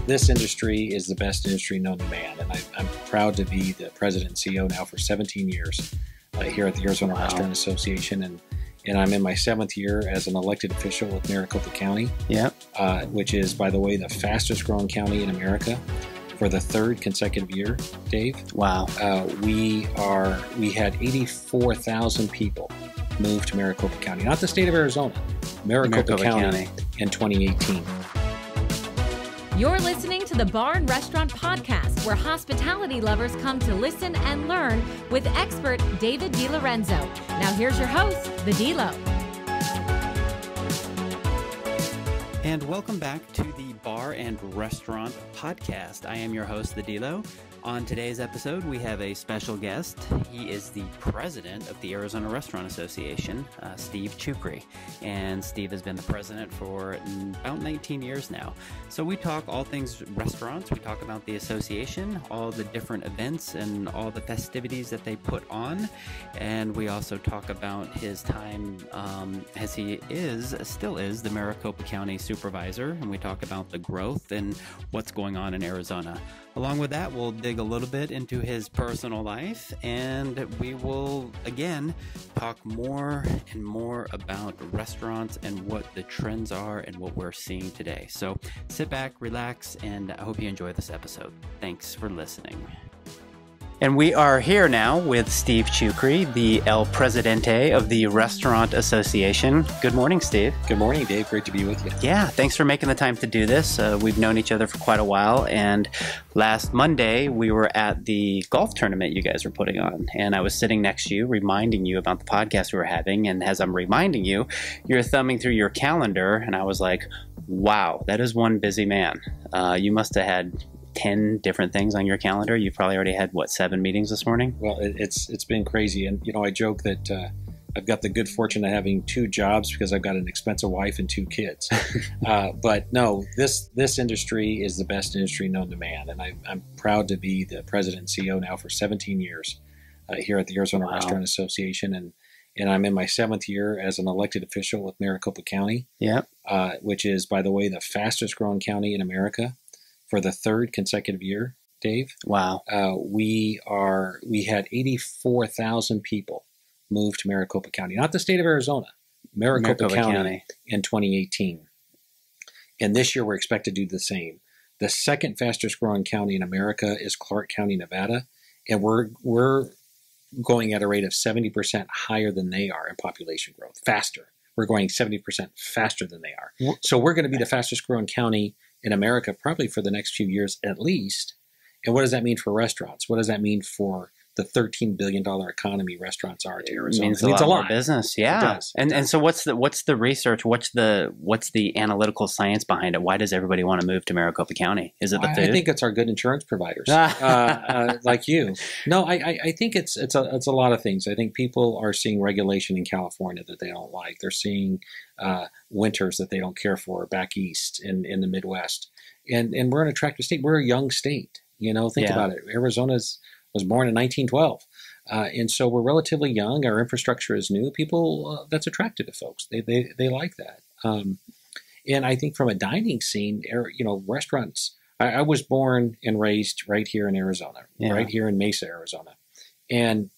this industry is the best industry known to man, and I'm proud to be the president and CEO now for 17 years here at the Arizona Restaurant Association, and I'm in my 7th year as an elected official with Maricopa County, which is, by the way, the fastest growing county in America for the 3rd consecutive year, Dave. Wow. We had 84,000 people move to Maricopa County, not the state of Arizona, Maricopa County in 2018. You're listening to the Bar and Restaurant Podcast, where hospitality lovers come to listen and learn with expert David Delorenzo. Now here's your host, the DELO. And welcome back to the Bar and Restaurant Podcast. I am your host, the DELO. On today's episode, we have a special guest. He is the president of the Arizona Restaurant Association, Steve Chucri. And Steve has been the president for about 19 years now. So we talk all things restaurants. We talk about the association, all the different events and all the festivities that they put on. And we also talk about his time as he still is the Maricopa County supervisor. And we talk about the growth and what's going on in Arizona. Along with that, we'll dig a little bit into his personal life, and we will, again, talk more and more about restaurants and what the trends are and what we're seeing today. So sit back, relax, and I hope you enjoy this episode. Thanks for listening. And we are here now with Steve Chucri, the El Presidente of the Restaurant Association. Good morning, Steve. Good morning, Dave. Great to be with you. Yeah, thanks for making the time to do this. We've known each other for quite a while, and last Monday we were at the golf tournament you guys were putting on, and I was sitting next to you reminding you about the podcast we were having, and as I'm reminding you, you're thumbing through your calendar, and I was like, wow, that is one busy man. You must have had 10 different things on your calendar. You've probably already had, 7 meetings this morning? Well, it's been crazy. And, I joke that I've got the good fortune of having 2 jobs because I've got an expensive wife and 2 kids. But no, this industry is the best industry known to man. And I'm proud to be the president and CEO now for 17 years here at the Arizona Restaurant Association. And I'm in my 7th year as an elected official with Maricopa County, which is, by the way, the fastest growing county in America for the 3rd consecutive year, Dave. Wow. We had 84,000 people move to Maricopa County, not the state of Arizona, Maricopa County in 2018. And this year we're expected to do the same. The 2nd fastest growing county in America is Clark County, Nevada, and we're going at a rate of 70% higher than they are in population growth, faster. We're going 70% faster than they are. So we're going to be the fastest growing county in America probably for the next few years at least. And what does that mean for restaurants? What does that mean for the $13 billion economy restaurants are to Arizona? It means a lot more business. Yeah. It does. And so what's the research? What's the analytical science behind it? Why does everybody want to move to Maricopa County? Is it the food? I think it's our good insurance providers like you. No, I think it's a lot of things. I think people are seeing regulation in California that they don't like. They're seeing winters that they don't care for back east in the Midwest. And we're an attractive state. We're a young state. Think about it. Arizona was born in 1912. And so we're relatively young. Our infrastructure is new. People, that's attractive to folks. They like that. And I think from a dining scene, restaurants, I was born and raised right here in Arizona, right here in Mesa, Arizona. And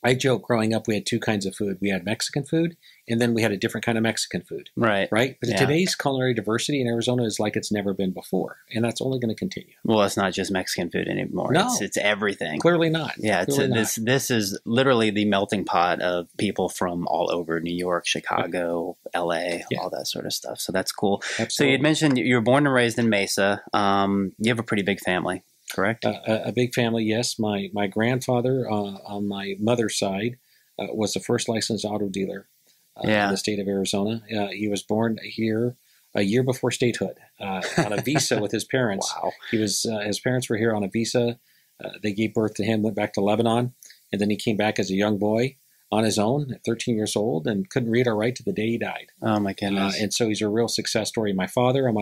I joke growing up, we had 2 kinds of food. We had Mexican food, and then we had a different kind of Mexican food. Right. But today's culinary diversity in Arizona is like it's never been before, and that's only going to continue. Well, it's not just Mexican food anymore. No. It's everything. Clearly not. Yeah, this is literally the melting pot of people from all over New York, Chicago, LA, all that sort of stuff. So that's cool. Absolutely. So you had mentioned you were born and raised in Mesa. You have a pretty big family. Correct. A big family, yes. My grandfather on my mother's side was the first licensed auto dealer in the state of Arizona. He was born here a year before statehood on a visa with his parents. Wow. His parents were here on a visa. They gave birth to him, went back to Lebanon, and then he came back as a young boy on his own at 13 years old and couldn't read or write to the day he died. Oh, my goodness. And so he's a real success story. My father on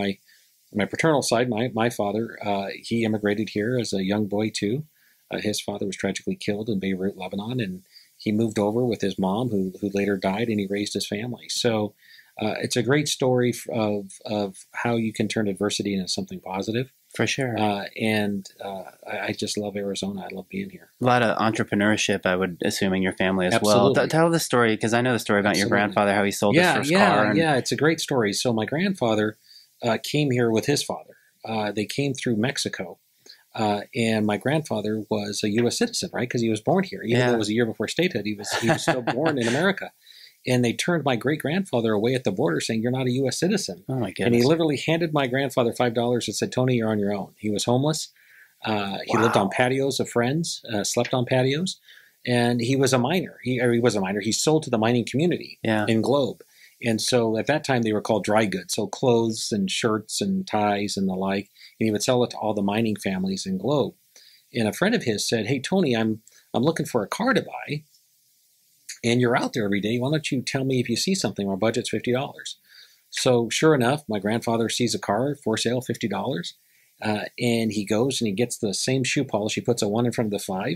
my paternal side, my father, he immigrated here as a young boy too. His father was tragically killed in Beirut, Lebanon, and he moved over with his mom, who later died, and he raised his family. So it's a great story of how you can turn adversity into something positive. For sure. I just love Arizona. I love being here. A lot of entrepreneurship, I would assume, in your family as Absolutely. well. Tell the story, because I know the story about your grandfather, how he sold his first car. Yeah, it's a great story. So my grandfather came here with his father. They came through Mexico. And my grandfather was a U.S. citizen, right? Because he was born here. Even though it was a year before statehood, he was still born in America. And they turned my great-grandfather away at the border saying, "You're not a U.S. citizen." Oh, my goodness. And he literally handed my grandfather $5 and said, "Tony, you're on your own." He was homeless. He lived on patios of friends, slept on patios. And he was a miner. He was a miner. He sold to the mining community in Globe. And so at that time, they were called dry goods. So clothes and shirts and ties and the like. And he would sell it to all the mining families in Globe. And a friend of his said, "Hey, Tony, I'm looking for a car to buy. And you're out there every day. Why don't you tell me if you see something? Our budget's $50. So sure enough, my grandfather sees a car for sale, $50. And he goes and he gets the same shoe polish. He puts a 1 in front of the 5.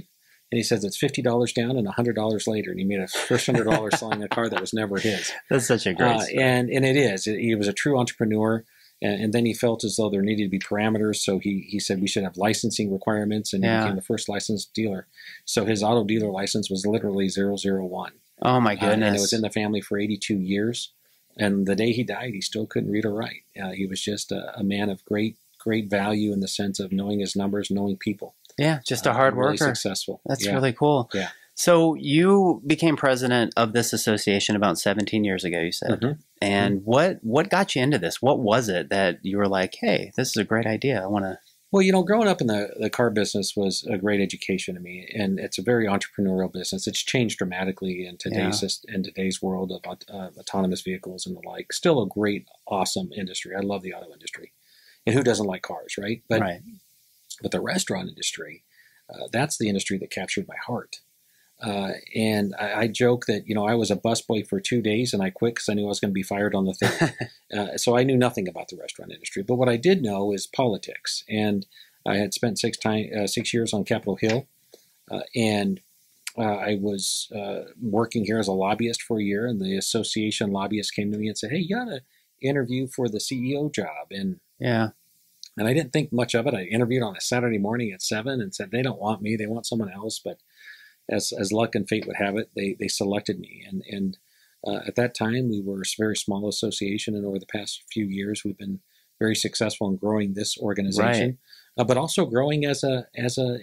And he says it's $50 down and $100 later. And he made a first $100 selling a car that was never his. That's such a great story. And it is. He was a true entrepreneur. And then he felt as though there needed to be parameters. So he said we should have licensing requirements, and he became the first licensed dealer. So his auto dealer license was literally 001. Oh, my goodness. And it was in the family for 82 years. And the day he died, he still couldn't read or write. He was just a man of great value in the sense of knowing his numbers, knowing people. Yeah, just a hard really worker. Successful. That's really cool. Yeah. So you became president of this association about 17 years ago, you said. Mm-hmm. And what got you into this? What was it that you were like, hey, this is a great idea. I want to... Well, growing up in the car business was a great education to me, and it's a very entrepreneurial business. It's changed dramatically in today's world of autonomous vehicles and the like. Still a great, awesome industry. I love the auto industry. And who doesn't like cars, right? But the restaurant industry, that's the industry that captured my heart. And I joke that, I was a busboy for 2 days and I quit because I knew I was going to be fired on the third. So I knew nothing about the restaurant industry. But what I did know is politics. And I had spent 6 years on Capitol Hill. And I was working here as a lobbyist for a year. And the association lobbyists came to me and said, "Hey, you got to interview for the CEO job." And I didn't think much of it. I interviewed on a Saturday morning at 7 and said, "They don't want me. They want someone else." But as luck and fate would have it, they selected me. And at that time, we were a very small association. And over the past few years, we've been very successful in growing this organization, but also growing as a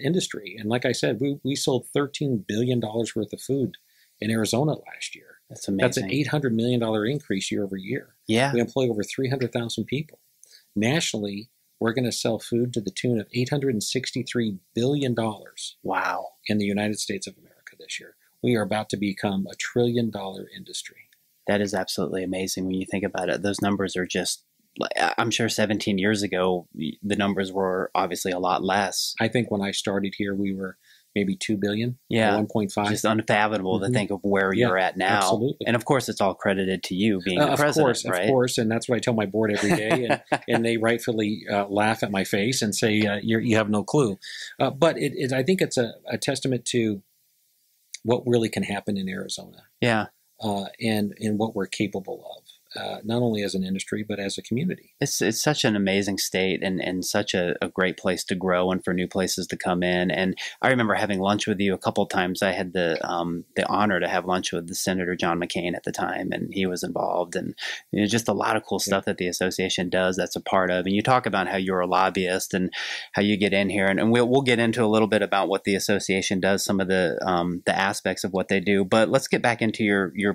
industry. And like I said, we sold $13 billion worth of food in Arizona last year. That's amazing. That's an $800 million increase year over year. Yeah. We employ over 300,000 people. Nationally, we're going to sell food to the tune of $863 billion. Wow. In the United States of America this year. We are about to become $1 trillion industry. That is absolutely amazing when you think about it. Those numbers are just, I'm sure 17 years ago, the numbers were obviously a lot less. I think when I started here, we were maybe 2 billion, 1.5. Just unfathomable to think of where you're at now. Absolutely. And of course, it's all credited to you being the president, right? Of course, and that's what I tell my board every day, and they rightfully laugh at my face and say, you have no clue. But I think it's a testament to what really can happen in Arizona. Yeah. And what we're capable of. Not only as an industry, but as a community. It's such an amazing state and such a great place to grow and for new places to come in. And I remember having lunch with you a couple of times. I had the honor to have lunch with the Senator John McCain at the time, and he was involved. And just a lot of cool stuff that the association does that's a part of. And you talk about how you're a lobbyist and how you get in here. And we'll get into a little bit about what the association does, some of the aspects of what they do. But let's get back into your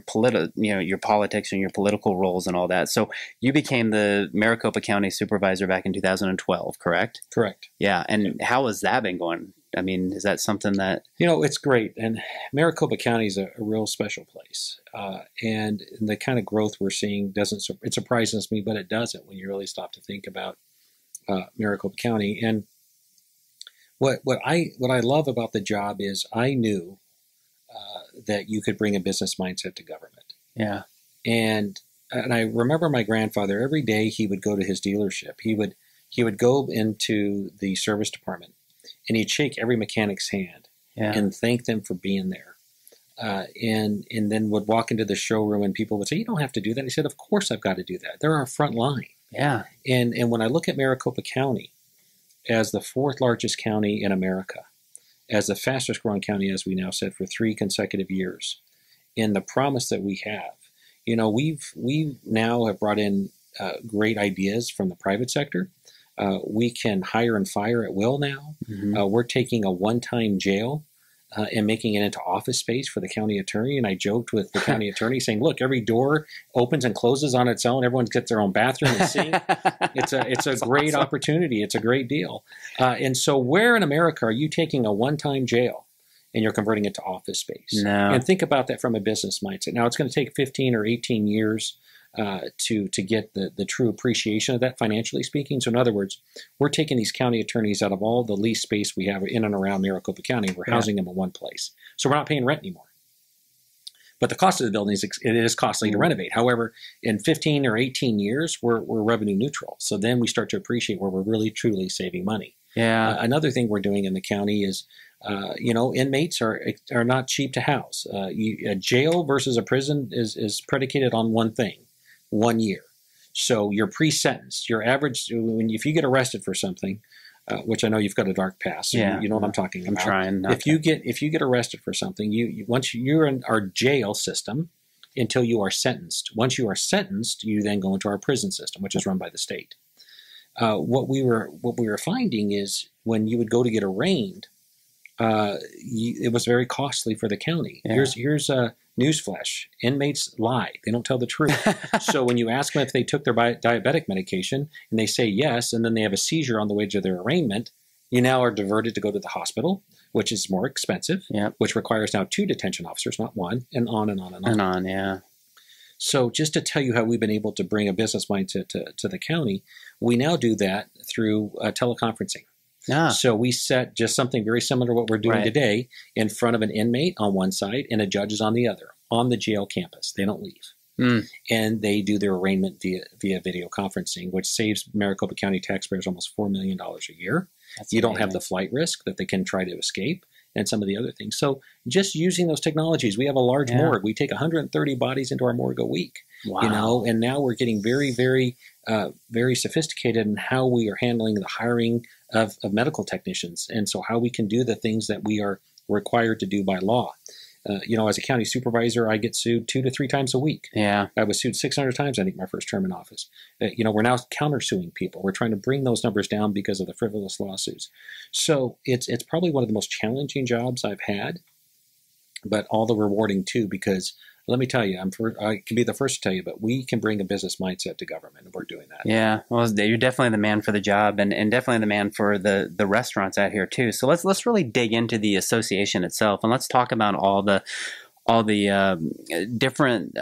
politics and your political role and all that. So you became the Maricopa County Supervisor back in 2012, correct? Correct. Yeah. And how has that been going? I mean, is that something that... it's great. And Maricopa County is a real special place. And the kind of growth we're seeing it surprises me, but it doesn't when you really stop to think about Maricopa County. And what I love about the job is I knew that you could bring a business mindset to government. Yeah. And I remember my grandfather, every day he would go to his dealership. He would go into the service department and he'd shake every mechanic's hand and thank them for being there. and then would walk into the showroom and people would say, you don't have to do that. He said, of course I've got to do that. They're our front line. Yeah. And when I look at Maricopa County as the fourth largest county in America, as the fastest growing county, as we now said, for 3 consecutive years, and the promise that we have, we now have brought in great ideas from the private sector. We can hire and fire at will now. We're taking a one-time jail and making it into office space for the county attorney. And I joked with the county attorney saying, look, every door opens and closes on its own. Everyone gets their own bathroom and sink. It's a great opportunity. It's a great deal. And so where in America are you taking a one-time jail and you're converting it to office space? No. And think about that from a business mindset. Now, it's going to take 15 or 18 years to get the true appreciation of that, financially speaking. So in other words, we're taking these county attorneys out of all the lease space we have in and around Maricopa County, and we're housing them in one place. So we're not paying rent anymore. But the cost of the building is costly to renovate. However, in 15 or 18 years, we're revenue neutral. So then we start to appreciate where we're really truly saving money. Yeah. Another thing we're doing in the county is, inmates are not cheap to house. A jail versus a prison is predicated on one thing: 1 year. So you're pre-sentenced. Your average, if you get arrested for something, which I know you've got a dark past, so you know what I'm talking about. I'm trying. If you get arrested for something, once you're in our jail system until you are sentenced. Once you are sentenced, you then go into our prison system, which is run by the state. What we were finding is when you would go to get arraigned, it was very costly for the county. Yeah. Here's a newsflash: inmates lie; they don't tell the truth. So when you ask them if they took their diabetic medication, and they say yes, and then they have a seizure on the way to their arraignment, you now are diverted to go to the hospital, which is more expensive, which requires now 2 detention officers, not 1, and on and on and on. And on, yeah. So just to tell you how we've been able to bring a business mindset to the county, we now do that through teleconferencing. So we set just something very similar to what we're doing today in front of an inmate on one side and a judge is on the other, on the jail campus. They don't leave. And they do their arraignment via video conferencing, which saves Maricopa County taxpayers almost $4 million a year. You don't have the flight risk that they can try to escape and some of the other things. So just using those technologies, we have a large morgue. We take 130 bodies into our morgue a week. Wow. And now we're getting very, very, very sophisticated in how we are handling the hiring of medical technicians. And so how we can do the things that we are required to do by law. As a county supervisor, I get sued 2 to 3 times a week. Yeah. I was sued 600 times, I think, my first term in office. We're now countersuing people. We're trying to bring those numbers down because of the frivolous lawsuits. So it's probably one of the most challenging jobs I've had, but all the rewarding too, because let me tell you, I can be the first to tell you, but we can bring a business mindset to government, and we're doing that. Yeah, well, you're definitely the man for the job, and definitely the man for the restaurants out here too. So let's really dig into the association itself, and let's talk about all the different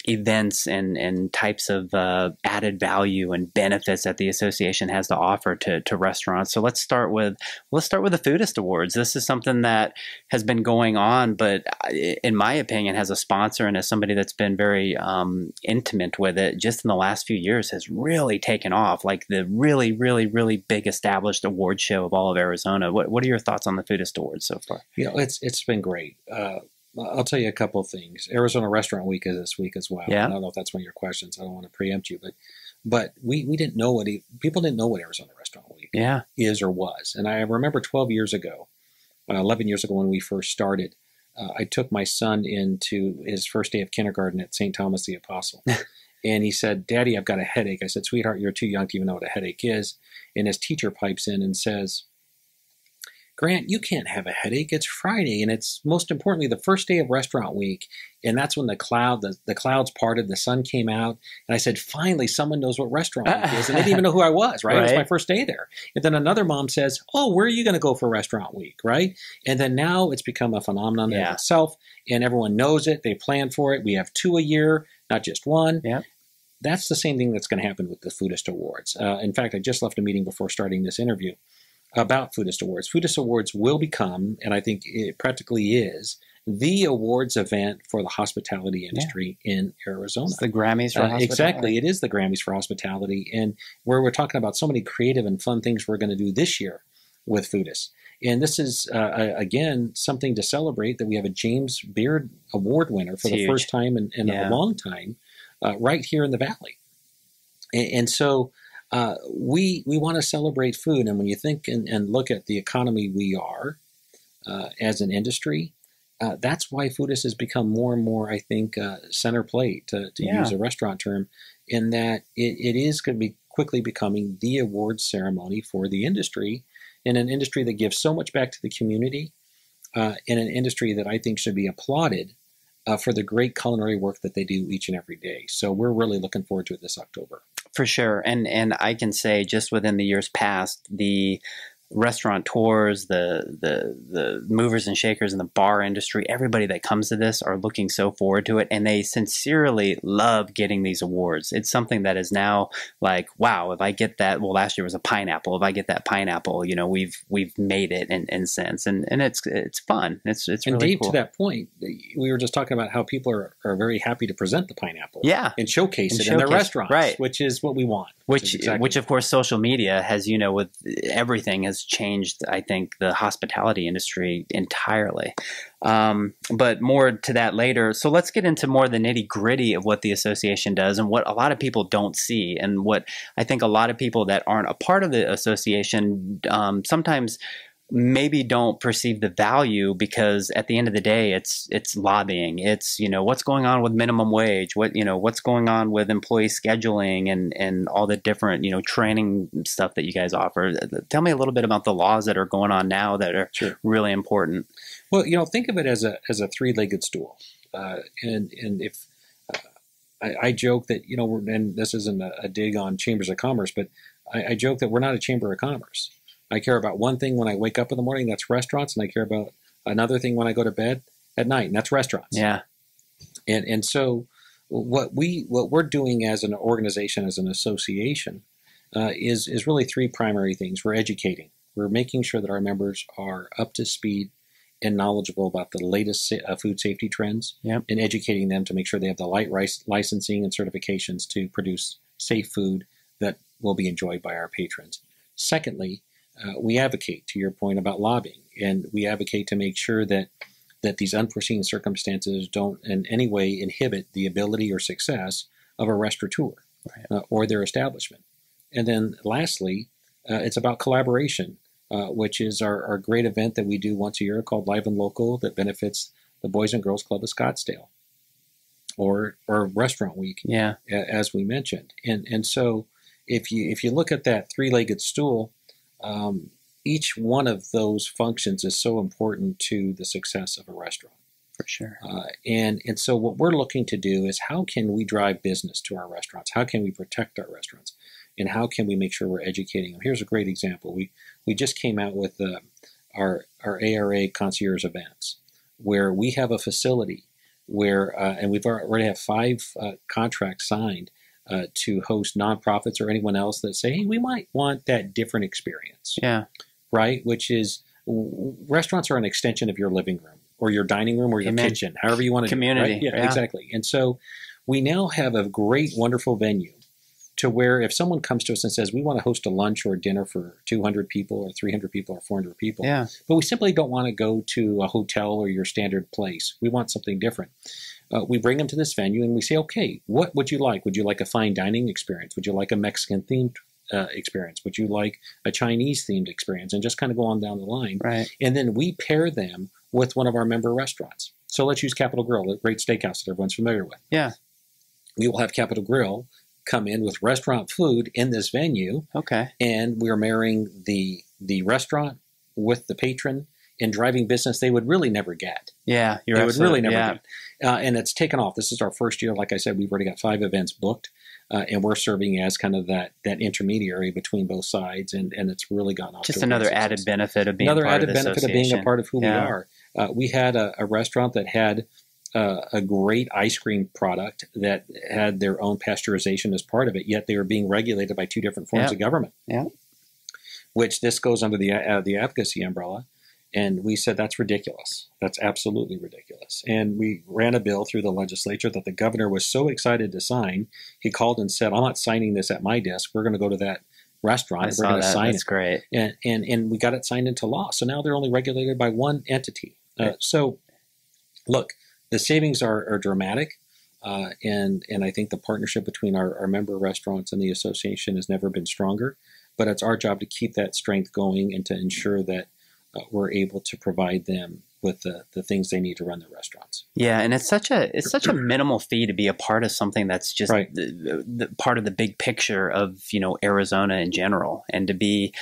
events and types of added value and benefits that the association has to offer to restaurants. So let's start with the Foodist Awards. This is something that has been going on, but in my opinion, has a sponsor and as somebody that's been very intimate with it, just in the last few years, has really taken off. Like the really, really, really big established award show of all of Arizona. What are your thoughts on the Foodist Awards so far? It's been great. I'll tell you a couple of things. Arizona Restaurant Week is this week as well. Yeah. I don't know if that's one of your questions. I don't want to preempt you, but we didn't know people didn't know what Arizona Restaurant Week is or was. And I remember 11 years ago when we first started, I took my son into his first day of kindergarten at St. Thomas the Apostle. And he said, "Daddy, I've got a headache." I said, "Sweetheart, you're too young to even know what a headache is." And his teacher pipes in and says, "Grant, you can't have a headache. It's Friday, and it's most importantly the first day of restaurant week." And that's when the clouds parted, the sun came out, and I said, "Finally, someone knows what restaurant week is." And they didn't even know who I was, right? It was my first day there. And then another mom says, "Oh, where are you going to go for restaurant week?" Right? And then now it's become a phenomenon in itself, and everyone knows it. They plan for it. We have 2 a year, not just 1. Yeah. That's the same thing that's going to happen with the Foodist Awards. In fact, I just left a meeting before starting this interview about Foodist Awards. Foodist Awards will become, and I think it practically is, the awards event for the hospitality industry in Arizona. It's the Grammys for hospitality. Exactly. It is the Grammys for hospitality. And where we're talking about so many creative and fun things we're going to do this year with Foodist. And this is, again, something to celebrate, that we have a James Beard Award winner for the first time in a long time right here in the Valley. And so we want to celebrate food. And when you think and look at the economy we are as an industry, that's why Foodist has become more and more, I think, center plate, to use a restaurant term, in that it is going to be quickly becoming the award ceremony for the industry, in an industry that gives so much back to the community, in an industry that I think should be applauded for the great culinary work that they do each and every day. So we're really looking forward to it this October. For sure. And I can say, just within the years past, the restaurateurs, the movers and shakers in the bar industry, everybody that comes to this are looking so forward to it, and they sincerely love getting these awards. It's something that is now like, wow, if I get that, well, last year was a pineapple. If I get that pineapple, you know, we've made it in sense, and it's fun. It's and really Dave, cool. to that point, we were just talking about how people are very happy to present the pineapple, and showcase it in their restaurants, right? Which is what we want. Which of course, social media has, you know, with everything, has changed, I think, the hospitality industry entirely. But more to that later. So let's get into more the nitty gritty of what the association does and what a lot of people don't see, and what I think a lot of people that aren't a part of the association sometimes maybe don't perceive the value, because at the end of the day, it's lobbying. It's, you know, what's going on with minimum wage, what's going on with employee scheduling, and all the different, you know, training stuff that you guys offer. Tell me a little bit about the laws that are going on now that are really important. Well, you know, think of it as a three-legged stool, and if I joke that, you know, and this isn't a dig on chambers of commerce, but I joke that we're not a chamber of commerce. I care about one thing when I wake up in the morning, that's restaurants, and I care about another thing when I go to bed at night, and that's restaurants. Yeah. And so what we're doing as an organization, as an association, is really three primary things. We're educating. We're making sure that our members are up to speed and knowledgeable about the latest food safety trends, and educating them to make sure they have the licensing and certifications to produce safe food that will be enjoyed by our patrons. Secondly, we advocate, to your point about lobbying, and we advocate to make sure that these unforeseen circumstances don't in any way inhibit the ability or success of a restaurateur or their establishment. And then lastly, it's about collaboration, which is our great event that we do once a year called Live and Local, that benefits the Boys and Girls Club of Scottsdale, or Restaurant Week, as we mentioned. And so if you look at that three-legged stool, each one of those functions is so important to the success of a restaurant. For sure. And so what we're looking to do is, how can we drive business to our restaurants? How can we protect our restaurants? And how can we make sure we're educating them? Here's a great example. We just came out with our ARA concierge events, where we have a facility where, and we've already have 5 contracts signed to host nonprofits or anyone else that say, hey, we might want that different experience. Yeah. Right? Which is, restaurants are an extension of your living room or your dining room or your kitchen, however you want to community. Do it, right? Yeah, exactly. And so we now have a great, wonderful venue to where if someone comes to us and says, we want to host a lunch or a dinner for 200 people or 300 people or 400 people, but we simply don't want to go to a hotel or your standard place. We want something different. We bring them to this venue and we say, okay, what would you like? Would you like a fine dining experience? Would you like a Mexican-themed experience? Would you like a Chinese-themed experience? And just kind of go on down the line. Right. And then we pair them with one of our member restaurants. So let's use Capital Grill, a great steakhouse that everyone's familiar with. Yeah. We will have Capital Grill come in with restaurant food in this venue. Okay. And we're marrying the restaurant with the patron and driving business they would really never get. Yeah, they would really never get. And it's taken off. This is our first year. Like I said, we've already got 5 events booked, and we're serving as kind of that intermediary between both sides, and it's really gotten off. Just another added benefit of being another part added of the benefit of being a part of who we are. We had a restaurant that had a great ice cream product that had their own pasteurization as part of it, yet they were being regulated by 2 different forms of government. Yeah, which this goes under the advocacy umbrella. And we said, that's ridiculous. That's absolutely ridiculous. And we ran a bill through the legislature that the governor was so excited to sign, he called and said, I'm not signing this at my desk. We're going to go to restaurant. We're going to sign That's it. Great. And we got it signed into law. So now they're only regulated by one entity. So look, the savings are dramatic. And I think the partnership between our member restaurants and the association has never been stronger. But it's our job to keep that strength going and to ensure that we're able to provide them with the things they need to run their restaurants. Yeah, and it's such a minimal fee to be a part of something that's just right. the part of the big picture of Arizona in general, and to be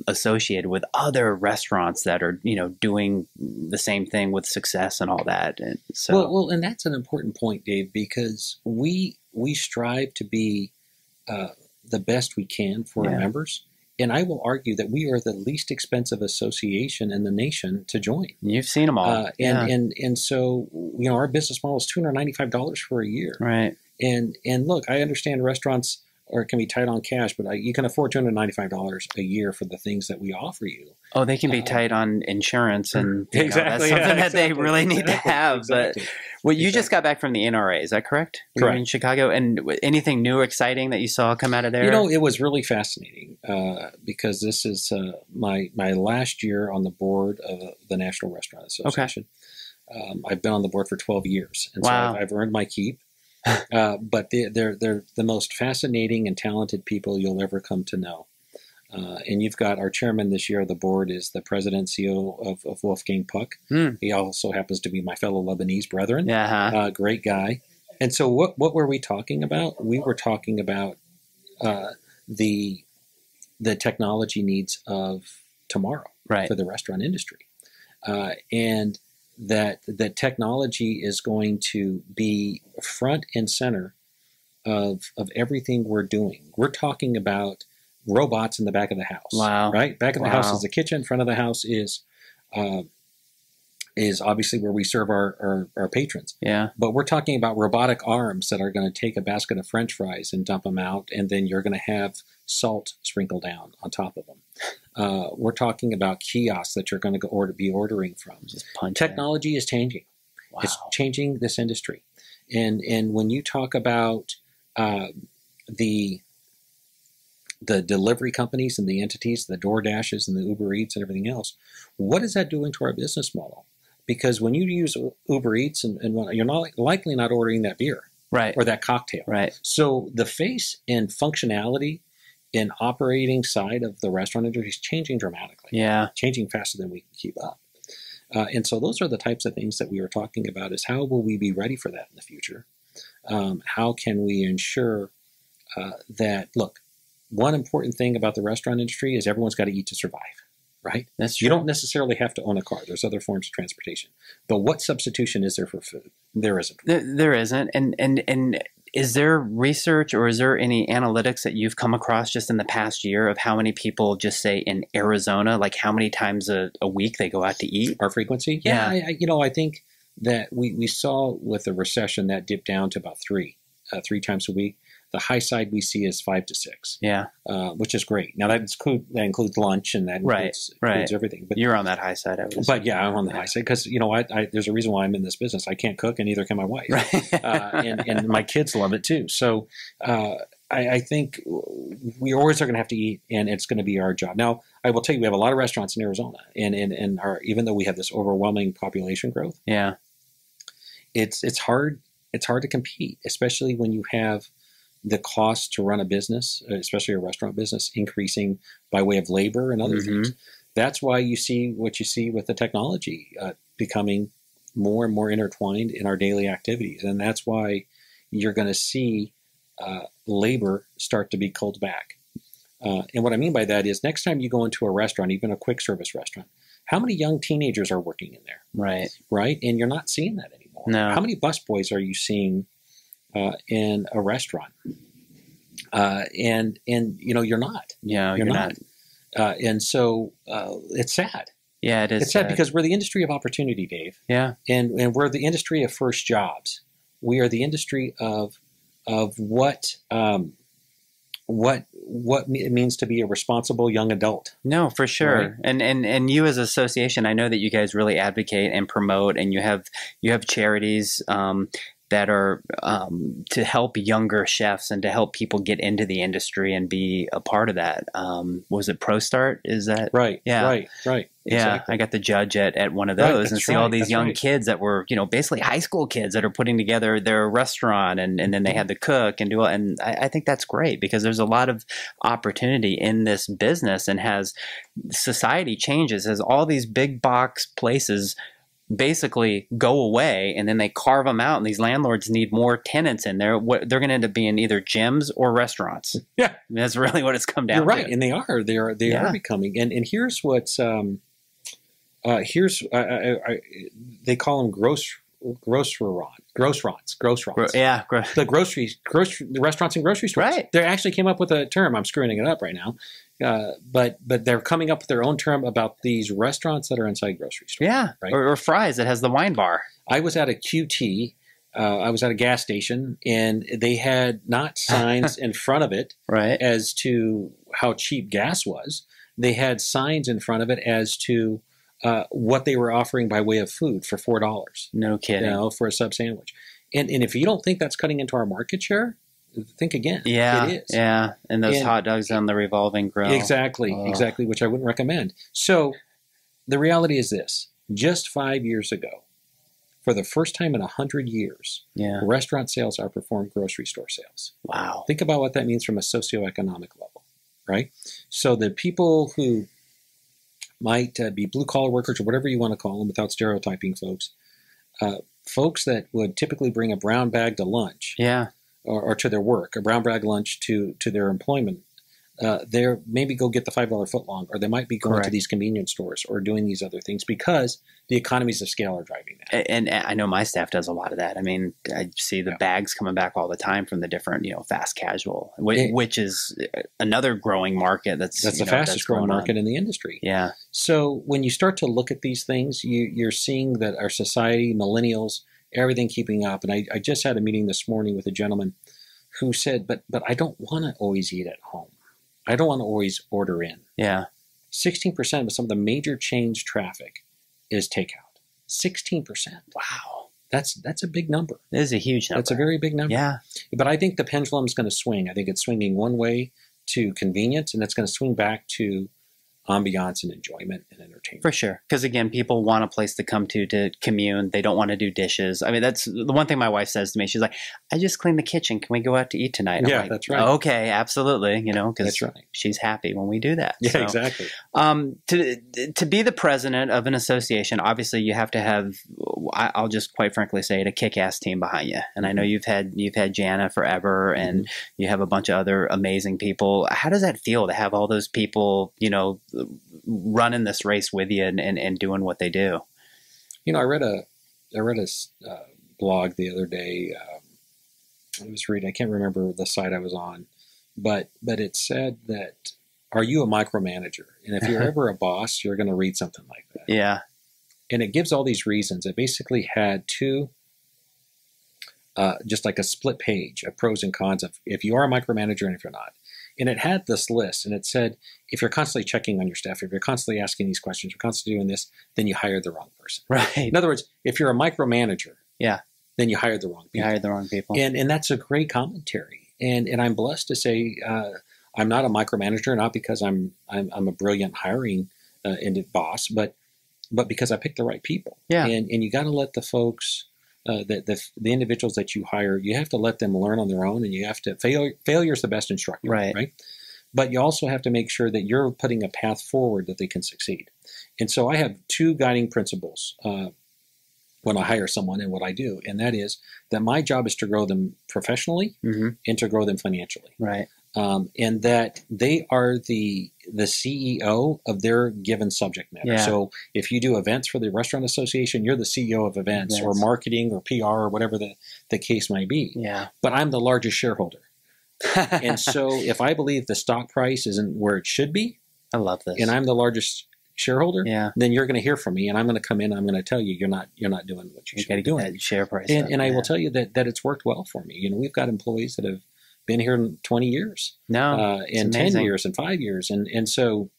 associated with other restaurants that are doing the same thing with success and all that. And so well, and that's an important point, Dave, because we strive to be the best we can for our members. And I will argue that we are the least expensive association in the nation to join. You've seen them all. And so, our business model is $295 for a year. Right. And look, I understand restaurants can be tight on cash, but you can afford $295 a year for the things that we offer you. Oh, they can be tight on insurance, and exactly, that's something that they really need to have. Exactly. But you just got back from the NRA, is that correct? Correct. You were in Chicago, and anything new or exciting that you saw come out of there? It was really fascinating because this is my last year on the board of the National Restaurant Association. Okay. I've been on the board for 12 years, and so I've earned my keep. But they're the most fascinating and talented people you'll ever come to know. And you've got our chairman this year of the board is the president CEO of Wolfgang Puck. He also happens to be my fellow Lebanese brethren. Great guy. And so what were we talking about? We were talking about the technology needs of tomorrow for the restaurant industry. And that technology is going to be front and center of everything we're doing. We're talking about robots in the back of the house. Wow. Right? Back of the house is the kitchen. Front of the house is obviously where we serve our patrons. Yeah. But we're talking about robotic arms that are going to take a basket of French fries and dump them out, and then you're going to have salt sprinkled down on top of them. We're talking about kiosks that you're going to be ordering from. Technology is changing. Wow. It's changing this industry. And when you talk about the delivery companies and the entities, the DoorDashes and the Uber Eats and everything else, what is that doing to our business model? Because when you use Uber Eats and you're likely not ordering that beer, right, or that cocktail, right. So the face and functionality and operating side of the restaurant industry is changing dramatically. Yeah, changing faster than we can keep up. And so those are the types of things that we were talking about: is how will we be ready for that in the future? How can we ensure that? Look, one important thing about the restaurant industry is everyone's got to eat to survive. Right? That's true. You don't necessarily have to own a car. There's other forms of transportation. But what substitution is there for food? There isn't. There isn't. And is there research or is there any analytics that you've come across just in the past year of how many people just say in Arizona, like how many times a week they go out to eat? Our frequency? Yeah. I think that we saw with the recession that dipped down to about three times a week. The high side we see is 5 to 6. Yeah, which is great. Now that includes lunch and that includes everything. But you're on that high side, I would say. But yeah, I'm on the high side because there's a reason why I'm in this business. I can't cook, and neither can my wife. Right. And my kids love it too. So I think we always are going to have to eat, and it's going to be our job. Now I will tell you, we have a lot of restaurants in Arizona, and even though we have this overwhelming population growth, it's hard to compete, especially when you have the cost to run a business, especially a restaurant business, increasing by way of labor and other things. That's why you see what you see with the technology becoming more and more intertwined in our daily activities. And that's why you're going to see labor start to be culled back. And what I mean by that is next time you go into a restaurant, even a quick service restaurant, how many young teenagers are working in there? Right. And you're not seeing that anymore. No. How many busboys are you seeing in a restaurant? And you're not. Yeah, you're not. And so it's sad. Yeah, it is. It's sad because we're the industry of opportunity, Dave. Yeah. And we're the industry of first jobs. We are the industry of what it means to be a responsible young adult. No, for sure. Right? And you as an association, I know that you guys really advocate and promote, and you have charities. that are to help younger chefs and to help people get into the industry and be a part of that. Was it ProStart? Is that right? Yeah, right. Yeah, Exactly. I got the judge at one of those and see all these young right. kids that were, basically high school kids that are putting together their restaurant and then they had the cook and do it. And I think that's great because there's a lot of opportunity in this business, and as society changes, as all these big box places basically go away and then they carve them out and these landlords need more tenants in there, they're going to end up being either gyms or restaurants. Yeah. That's really what it's come down You're right. to. And they are becoming, and here's what's, they call them gross restaurants. The restaurants and grocery stores. Right. They actually came up with a term. I'm screwing it up right now. But they're coming up with their own term about these restaurants that are inside grocery stores. Yeah. Right? Or Fry's that has the wine bar. I was at a QT. I was at a gas station, and they had not signs in front of it right. as to how cheap gas was. They had signs in front of it as to what they were offering by way of food for $4. No kidding. For a sub sandwich. And if you don't think that's cutting into our market share, think again. Yeah, it is. Yeah, and those hot dogs on the revolving grill. Exactly, which I wouldn't recommend. So the reality is this. Just 5 years ago, for the first time in 100 years, restaurant sales outperformed grocery store sales. Wow. Think about what that means from a socioeconomic level, right? So the people who might be blue-collar workers or whatever you want to call them without stereotyping folks, folks that would typically bring a brown bag to lunch or to their work, a brown bag lunch to their employment, they're maybe go get the $5 footlong, or they might be going to these convenience stores or doing these other things because the economies of scale are driving that. And I know my staff does a lot of that. I mean, I see the bags coming back all the time from the different, fast casual, which is another growing market. That's the fastest growing market in the industry. Yeah. So when you start to look at these things, you're seeing that our society, millennials, everything keeping up. And I just had a meeting this morning with a gentleman who said, but I don't want to always eat at home. I don't want to always order in. Yeah. 16% of some of the major chains traffic is takeout. 16%. Wow. That's a big number. It is a huge number. That's a very big number. Yeah. But I think the pendulum's going to swing. I think it's swinging one way to convenience, and it's going to swing back to ambiance and enjoyment and entertainment. For sure. Because again, people want a place to come to commune. They don't want to do dishes. I mean, that's the one thing my wife says to me. She's like, I just cleaned the kitchen. Can we go out to eat tonight? Yeah, like, that's right. Okay, absolutely. Because that's right. She's happy when we do that. Yeah, so, exactly. To be the president of an association, obviously you have to have, I'll just quite frankly say it, a kick-ass team behind you. And I know you've had Jana forever, and you have a bunch of other amazing people. How does that feel to have all those people, running this race with you and doing what they do? I read a blog the other day. I was reading. I can't remember the site I was on, but it said that, are you a micromanager? And if you're ever a boss, you're going to read something like that. Yeah. And it gives all these reasons. It basically had two, just like a split page of pros and cons of if you are a micromanager and if you're not. And it had this list, and it said, if you're constantly checking on your staff, if you're constantly asking these questions, you're constantly doing this, then you hired the wrong person. Right. In other words, if you're a micromanager, then you hired the wrong people. You hired the wrong people. And that's a great commentary. And I'm blessed to say I'm not a micromanager, not because I'm a brilliant hiring boss, but because I picked the right people. Yeah. And you got to let the folks, the individuals that you hire, you have to let them learn on their own, and you have to failure is the best instructor, right? But you also have to make sure that you're putting a path forward that they can succeed. And so I have two guiding principles when I hire someone and what I do, and that is that my job is to grow them professionally and to grow them financially. Right. And that they are the CEO of their given subject matter. Yeah. So if you do events for the Restaurant Association, you're the CEO of events or marketing or PR or whatever the case might be. Yeah. But I'm the largest shareholder. And so if I believe the stock price isn't where it should be, I love this. and I'm the largest shareholder, yeah, then you're going to hear from me, and I'm going to come in. I'm going to tell you you're not doing what you should be doing. That share price, and I will tell you that it's worked well for me. You know, we've got employees that have been here in 20 years, and 10 years, and 5 years, and so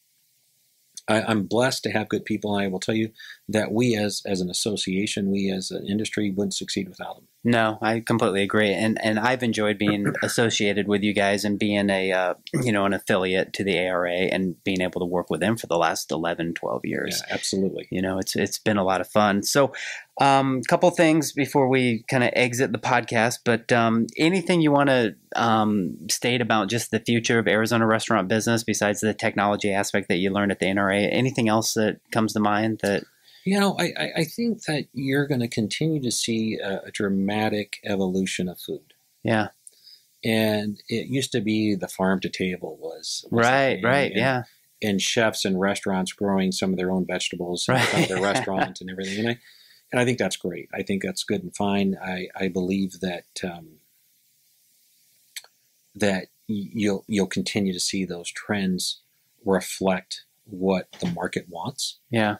I'm blessed to have good people. And I will tell you that we, as an association, we as an industry, wouldn't succeed without them. No, I completely agree. And I've enjoyed being associated with you guys and being an affiliate to the ARA and being able to work with them for the last 11, 12 years. Yeah, absolutely. It's been a lot of fun. So couple things before we kind of exit the podcast, but anything you want to state about just the future of Arizona restaurant business besides the technology aspect that you learned at the NRA? Anything else that comes to mind that... I think that you're going to continue to see a dramatic evolution of food. Yeah. And it used to be the farm to table was right, yeah. And chefs and restaurants growing some of their own vegetables in front of their restaurant and everything. And I think that's great. I think that's good and fine. I believe that that you'll continue to see those trends reflect what the market wants. Yeah.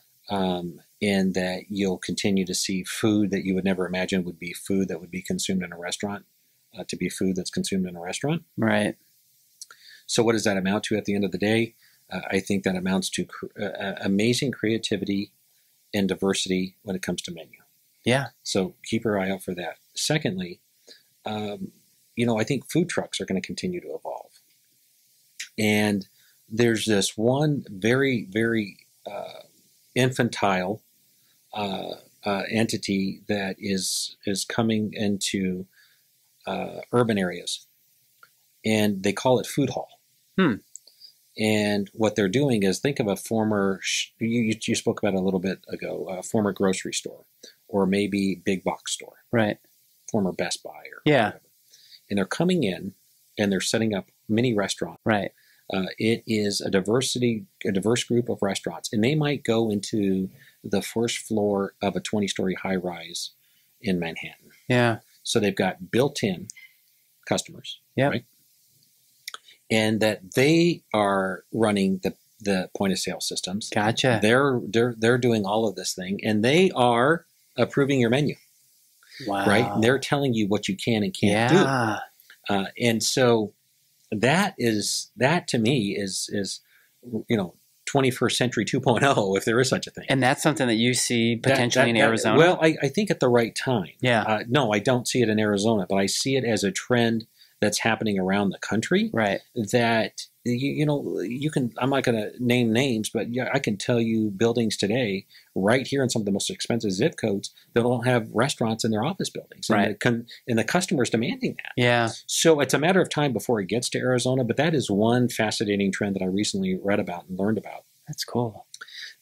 And that you'll continue to see food that you would never imagine would be food that would be consumed in a restaurant to be food that's consumed in a restaurant. Right. So what does that amount to at the end of the day? I think that amounts to amazing creativity and diversity when it comes to menu. Yeah. So keep your eye out for that. Secondly, I think food trucks are going to continue to evolve. And there's this one very, very infantile entity that is coming into urban areas, and they call it food hall. And what they're doing is, think of a former, you spoke about it a little bit ago, a former grocery store, or maybe big box store, right? Former Best Buy, or whatever. And they're coming in and they're setting up mini restaurants, right? It is a diverse group of restaurants, and they might go into the first floor of a 20-story high-rise in Manhattan. Yeah. So they've got built-in customers, right? And that they are running the point-of-sale systems. Gotcha. They're doing all of this thing, and they are approving your menu. Wow. Right? And they're telling you what you can and can't do. And so that to me is 21st century 2.0, if there is such a thing. And that's something that you see potentially in Arizona? Well, I think at the right time. Yeah. No, I don't see it in Arizona, but I see it as a trend that's happening around the country. Right. That, you can, I'm not going to name names, but I can tell you buildings today, right here in some of the most expensive zip codes, that don't have restaurants in their office buildings. Right. And the customer's demanding that. Yeah. So it's a matter of time before it gets to Arizona, but that is one fascinating trend that I recently read about and learned about. That's cool.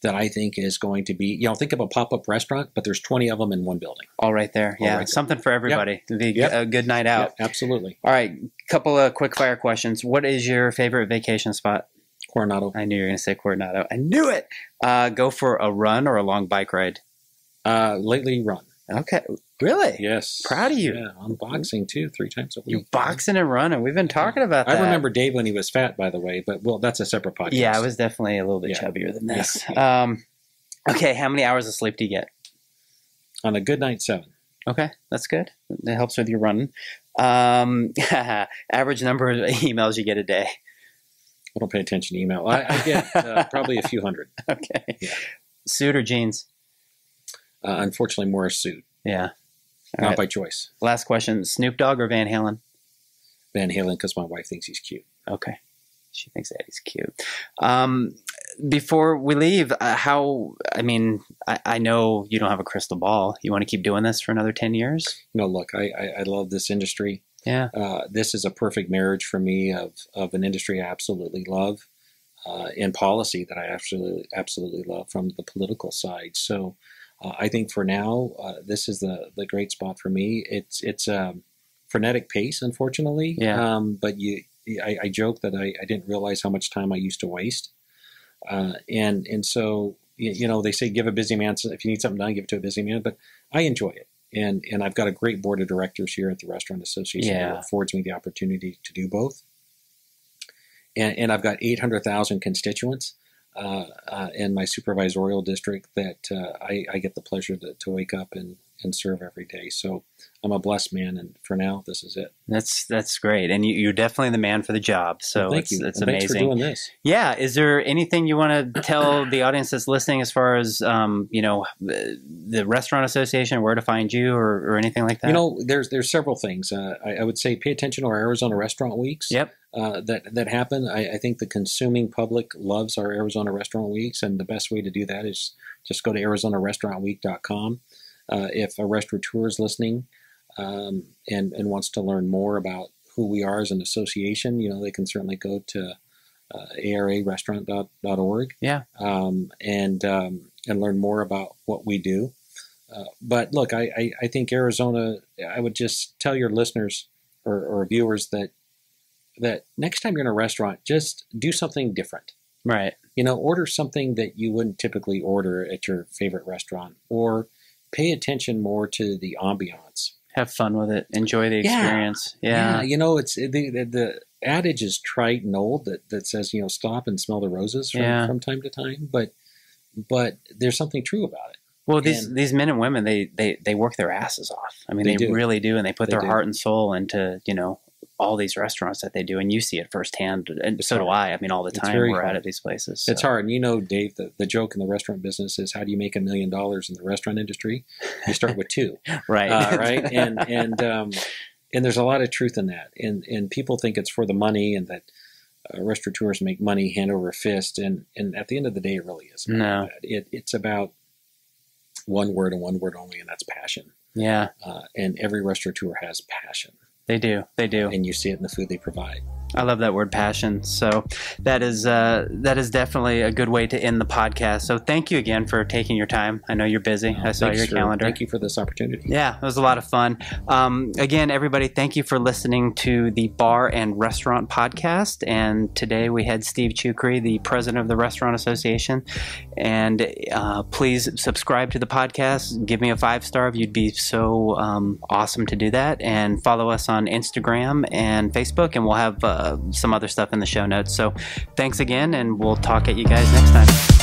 That I think is going to be, think of a pop-up restaurant, but there's 20 of them in one building. All right there. Yeah. Right, something for everybody. Yep. It'd be a good night out. Yep, absolutely. All right. Couple of quick fire questions. What is your favorite vacation spot? Coronado. I knew you were going to say Coronado. I knew it. Go for a run or a long bike ride? Lately run. Okay. Really? Yes. Proud of you. Yeah. I'm boxing too, 3 times a week. You're boxing and running. We've been talking about that. I remember Dave when he was fat, by the way, but that's a separate podcast. Yeah, I was definitely a little bit chubbier than this. Yeah. Okay. How many hours of sleep do you get? On a good night, 7. Okay. That's good. It helps with your running. Average number of emails you get a day? I don't pay attention to email. I get probably a few hundred. Okay. Yeah. Suit or jeans? Unfortunately, more a suit. Yeah. Not by choice. Last question. Snoop Dogg or Van Halen? Van Halen, because my wife thinks he's cute. Okay. She thinks that he's cute. Before we leave, I know you don't have a crystal ball. You want to keep doing this for another 10 years? No, look, I love this industry. Yeah. This is a perfect marriage for me of an industry I absolutely love, and policy that I absolutely love from the political side. So I think for now, this is the great spot for me. It's a frenetic pace, unfortunately. Yeah. But I joke that I didn't realize how much time I used to waste. And so, they say give a busy man, if you need something done, give it to a busy man, but I enjoy it. And I've got a great board of directors here at the Restaurant Association that affords me the opportunity to do both. And I've got 800,000 constituents in my supervisorial district that I get the pleasure to wake up and and serve every day. So I'm a blessed man, and for now, this is it. That's great, and you're definitely the man for the job. So thank you. It's and amazing. Thanks for doing this. Yeah. Is there anything you want to tell the audience that's listening as far as the Restaurant Association, where to find you, or anything like that? There's several things. I would say pay attention to our Arizona Restaurant Weeks. Yep. That happen. I think the consuming public loves our Arizona Restaurant Weeks, and the best way to do that is just go to ArizonaRestaurantWeek.com. If a restaurateur is listening and wants to learn more about who we are as an association, they can certainly go to ararestaurant.org. Yeah. And learn more about what we do. But look, I think Arizona, I would just tell your listeners or viewers that next time you're in a restaurant, just do something different. Right. Order something that you wouldn't typically order at your favorite restaurant, or pay attention more to the ambiance. Have fun with it. Enjoy the experience. Yeah. It's the adage is trite and old that says, stop and smell the roses from time to time. But there's something true about it. Well, these men and women, they work their asses off. I mean, they really do. And they put their heart and soul into, all these restaurants that they do, and you see it firsthand, and so do I. I mean, all the time we're out at these places. So. It's hard, and Dave, the joke in the restaurant business is, how do you make $1 million in the restaurant industry? You start with 2, right? Right, and there's a lot of truth in that, and people think it's for the money, and that restaurateurs make money hand over fist, and at the end of the day, it really isn't. No, it's about one word and one word only, and that's passion. Yeah, and every restaurateur has passion. They do. And you see it in the food they provide. I love that word, passion. So that is definitely a good way to end the podcast. So thank you again for taking your time. I know you're busy. I saw your calendar. Thank you for this opportunity. Yeah, it was a lot of fun. Again, everybody, thank you for listening to the Bar and Restaurant Podcast. And today we had Steve Chucri, the president of the Restaurant Association. And please subscribe to the podcast. Give me a 5-star. You'd be so awesome to do that. And follow us on Instagram and Facebook, and we'll have some other stuff in the show notes. So thanks again, and we'll talk at you guys next time.